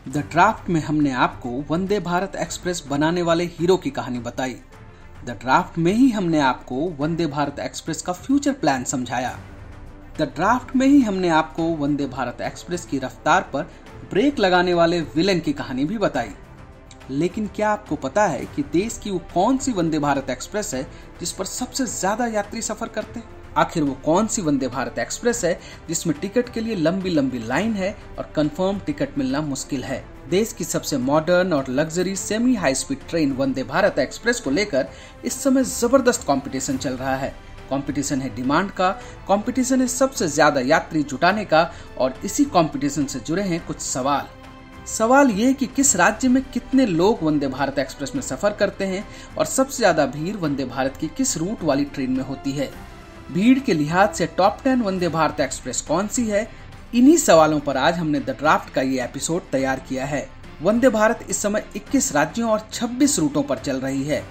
The draft में हमने आपको वंदे भारत एक्सप्रेस बनाने वाले हीरो की कहानी बताई। द ड्राफ्ट में ही हमने आपको वंदे भारत एक्सप्रेस का फ्यूचर प्लान समझाया। द ड्राफ्ट में ही हमने आपको वंदे भारत एक्सप्रेस की रफ्तार पर ब्रेक लगाने वाले विलेन की कहानी भी बताई। लेकिन क्या आपको पता है कि देश की वो कौन सी वंदे भारत एक्सप्रेस है जिस पर सबसे ज्यादा यात्री सफर करते हैं? आखिर वो कौन सी वंदे भारत एक्सप्रेस है जिसमें टिकट के लिए लंबी लंबी लाइन है और कंफर्म टिकट मिलना मुश्किल है? देश की सबसे मॉडर्न और luxury semi high speed train Vande Bharat express को लेकर इस समय जबरदस्त कंपटीशन चल रहा है। कंपटीशन है डिमांड का, कंपटीशन है सबसे ज्यादा यात्री जुटाने का, और इसी कंपटीशन से जुड़े हैं कुछ सवाल ये कि किस राज्य में कितने लोग वंदे भारत एक्सप्रेस में सफर करते हैं और सबसे ज्यादा भीड़ वंदे भारत की किस रूट वाली ट्रेन में होती है। भीड़ के लिहाज से टॉप 10 वंदे भारत एक्सप्रेस कौन सी है? इन्हीं सवालों पर आज हमने द ड्राफ्ट का ये एपिसोड तैयार किया है। वंदे भारत इस समय 21 राज्यों और 26 रूटों पर चल रही है,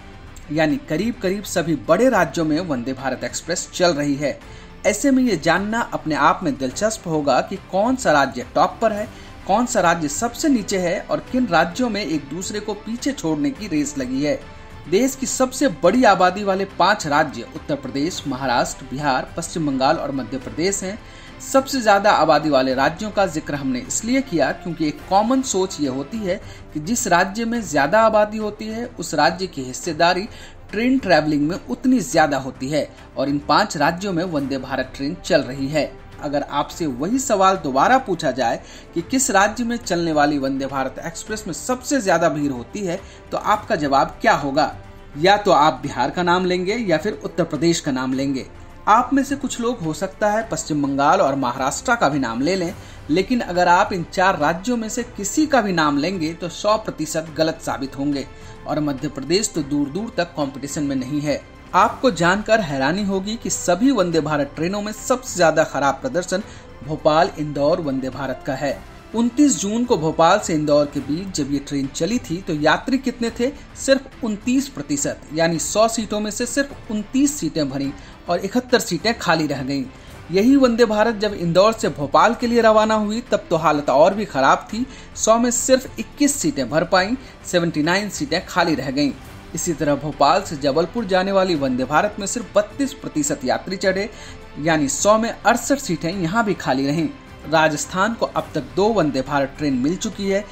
यानी करीब करीब सभी बड़े राज्यों में वंदे भारत एक्सप्रेस चल रही है। ऐसे में ये जानना अपने आप में दिलचस्प होगा कि कौन सा राज्य टॉप पर है, कौन सा राज्य सबसे नीचे है और किन राज्यों में एक दूसरे को पीछे छोड़ने की रेस लगी है। देश की सबसे बड़ी आबादी वाले 5 राज्य उत्तर प्रदेश, महाराष्ट्र, बिहार, पश्चिम बंगाल और मध्य प्रदेश हैं। सबसे ज्यादा आबादी वाले राज्यों का जिक्र हमने इसलिए किया क्योंकि एक कॉमन सोच ये होती है कि जिस राज्य में ज्यादा आबादी होती है उस राज्य की हिस्सेदारी ट्रेन ट्रैवलिंग में उतनी ज्यादा होती है, और इन 5 राज्यों में वंदे भारत ट्रेन चल रही है। अगर आपसे वही सवाल दोबारा पूछा जाए कि किस राज्य में चलने वाली वंदे भारत एक्सप्रेस में सबसे ज्यादा भीड़ होती है, तो आपका जवाब क्या होगा? या तो आप बिहार का नाम लेंगे या फिर उत्तर प्रदेश का नाम लेंगे। आप में से कुछ लोग हो सकता है पश्चिम बंगाल और महाराष्ट्र का भी नाम ले लें, लेकिन अगर आप इन 4 राज्यों में से किसी का भी नाम लेंगे तो 100% गलत साबित होंगे, और मध्य प्रदेश तो दूर दूर तक कंपटीशन में नहीं है। आपको जानकर हैरानी होगी कि सभी वंदे भारत ट्रेनों में सबसे ज्यादा खराब प्रदर्शन भोपाल इंदौर वंदे भारत का है। 29 जून को भोपाल से इंदौर के बीच जब ये ट्रेन चली थी तो यात्री कितने थे? सिर्फ 29%, यानी 100 सीटों में से सिर्फ 29 सीटें भरी और 71 सीटें खाली रह गईं। यही वंदे भारत जब इंदौर से भोपाल के लिए रवाना हुई तब तो हालत और भी खराब थी। 100 में सिर्फ 21 सीटें भर पाईं, 79 सीटें खाली रह गईं। इसी तरह भोपाल से जबलपुर जाने वाली वंदे भारत में सिर्फ 32% यात्री चढ़े, यानी 100 में 68 सीटें यहाँ भी खाली रहीं। राजस्थान को अब तक 2 वंदे भारत ट्रेन मिल चुकी है।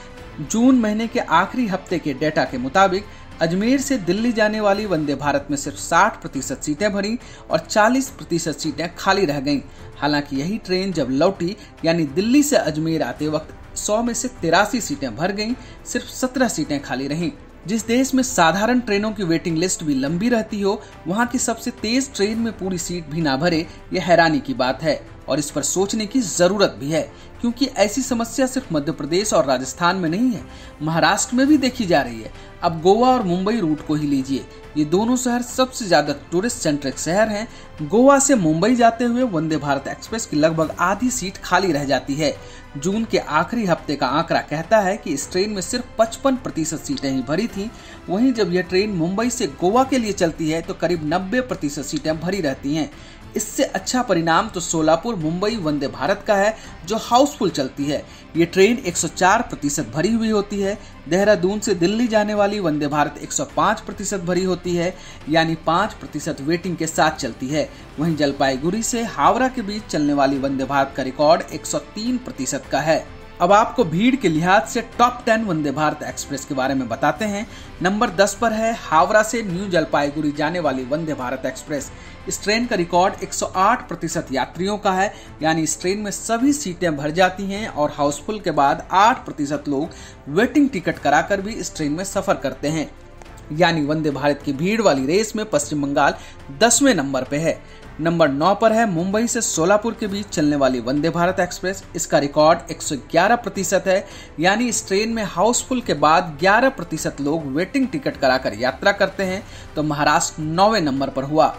जून महीने के आखिरी हफ्ते के डेटा के मुताबिक अजमेर से दिल्ली जाने वाली वंदे भारत में सिर्फ 60% सीटें भरी और 40% सीटें खाली रह गईं। हालांकि यही ट्रेन जब लौटी, यानी दिल्ली से अजमेर आते वक्त 100 में से 83 सीटें भर गईं, सिर्फ 17 सीटें खाली रहीं। जिस देश में साधारण ट्रेनों की वेटिंग लिस्ट भी लंबी रहती हो, वहां की सबसे तेज ट्रेन में पूरी सीट भी ना भरे, यह हैरानी की बात है और इस पर सोचने की जरूरत भी है, क्योंकि ऐसी समस्या सिर्फ मध्य प्रदेश और राजस्थान में नहीं है, महाराष्ट्र में भी देखी जा रही है। अब गोवा और मुंबई रूट को ही लीजिए, ये दोनों शहर सबसे ज्यादा टूरिस्ट सेंट्रिक शहर हैं। गोवा से मुंबई जाते हुए वंदे भारत एक्सप्रेस की लगभग आधी सीट खाली रह जाती है। जून के आखिरी हफ्ते का आंकड़ा कहता है कि इस ट्रेन में सिर्फ 55% सीटें ही भरी थी। वहीं जब यह ट्रेन मुंबई से गोवा के लिए चलती है तो करीब 90% सीटें भरी रहती हैं। इससे अच्छा परिणाम तो सोलापुर मुंबई वंदे भारत का है, जो हाउसफुल चलती है। ये ट्रेन 104% भरी हुई होती है। देहरादून से दिल्ली जाने वाली वंदे भारत 105% भरी होती है, यानी 5% वेटिंग के साथ चलती है। वहीं जलपाईगुड़ी से हावड़ा के बीच चलने वाली वंदे भारत का रिकॉर्ड 103% का है। अब आपको भीड़ के लिहाज से टॉप 10 वंदे भारत एक्सप्रेस के बारे में बताते हैं। नंबर 10 पर है हावड़ा से न्यू जलपाईगुड़ी जाने वाली वंदे भारत एक्सप्रेस। इस ट्रेन का रिकॉर्ड 108% यात्रियों का है, यानी इस ट्रेन में सभी सीटें भर जाती हैं और हाउसफुल के बाद 8% लोग वेटिंग टिकट कराकर भी इस ट्रेन में सफर करते हैं। यानी वंदे भारत की भीड़ वाली रेस में पश्चिम बंगाल 10वें नंबर पे है। नंबर 9 पर है मुंबई से सोलापुर के बीच चलने वाली वंदे भारत एक्सप्रेस। इसका रिकॉर्ड 111% है, यानी इस ट्रेन में हाउसफुल के बाद 11% लोग वेटिंग टिकट कराकर यात्रा करते हैं। तो महाराष्ट्र 9वें नंबर पर हुआ।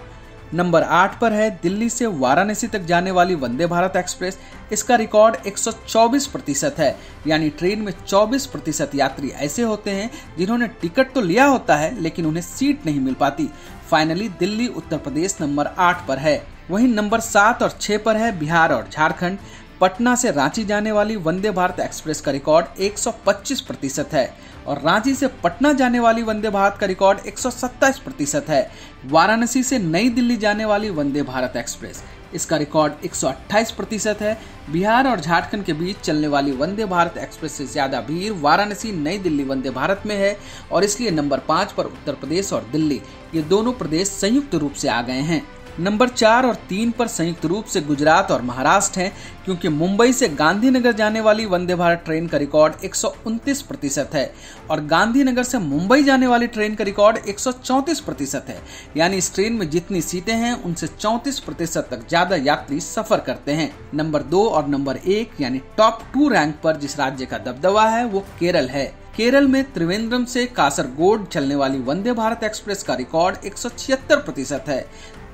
नंबर 8 पर है दिल्ली से वाराणसी तक जाने वाली वंदे भारत एक्सप्रेस। इसका रिकॉर्ड 124% है, यानी ट्रेन में 24% यात्री ऐसे होते हैं जिन्होंने टिकट तो लिया होता है लेकिन उन्हें सीट नहीं मिल पाती। फाइनली दिल्ली उत्तर प्रदेश नंबर 8 पर है। वहीं नंबर 7 और 6 पर है बिहार और झारखंड। पटना से रांची जाने वाली वंदे भारत एक्सप्रेस का रिकॉर्ड 125% है और रांची से पटना जाने वाली वंदे भारत का रिकॉर्ड 127% है। वाराणसी से नई दिल्ली जाने वाली वंदे भारत एक्सप्रेस, इसका रिकॉर्ड 128% है। बिहार और झारखंड के बीच चलने वाली वंदे भारत एक्सप्रेस से ज्यादा भीड़ वाराणसी नई दिल्ली वंदे भारत में है और इसलिए नंबर 5 पर उत्तर प्रदेश और दिल्ली, ये दोनों प्रदेश संयुक्त रूप से आ गए हैं। नंबर 4 और 3 पर संयुक्त रूप से गुजरात और महाराष्ट्र हैं, क्योंकि मुंबई से गांधीनगर जाने वाली वंदे भारत ट्रेन का रिकॉर्ड 129% है और गांधीनगर से मुंबई जाने वाली ट्रेन का रिकॉर्ड 134% है। यानी इस ट्रेन में जितनी सीटें हैं उनसे 34% तक ज्यादा यात्री सफर करते हैं। नंबर 2 और नंबर 1 यानी टॉप 2 रैंक पर जिस राज्य का दबदबा है वो केरल है। केरल में त्रिवेंद्रम से कासरगोड चलने वाली वंदे भारत एक्सप्रेस का रिकॉर्ड 176% है,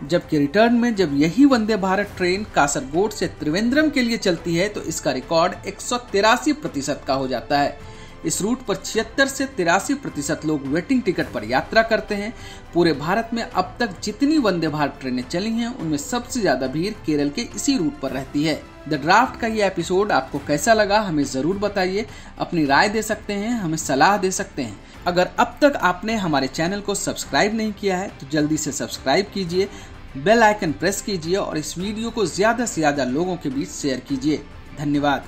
जबकि रिटर्न में जब यही वंदे भारत ट्रेन कासरगोड से त्रिवेंद्रम के लिए चलती है तो इसका रिकॉर्ड 183% का हो जाता है। इस रूट पर 76 से 83% लोग वेटिंग टिकट पर यात्रा करते हैं। पूरे भारत में अब तक जितनी वंदे भारत ट्रेनें चली हैं उनमें सबसे ज्यादा भीड़ केरल के इसी रूट पर रहती है। द ड्राफ्ट का ये एपिसोड आपको कैसा लगा हमें जरूर बताइए। अपनी राय दे सकते हैं, हमें सलाह दे सकते हैं। अगर अब तक आपने हमारे चैनल को सब्सक्राइब नहीं किया है तो जल्दी से सब्सक्राइब कीजिए, बेल आइकन प्रेस कीजिए और इस वीडियो को ज्यादा से ज्यादा लोगों के बीच शेयर कीजिए। धन्यवाद।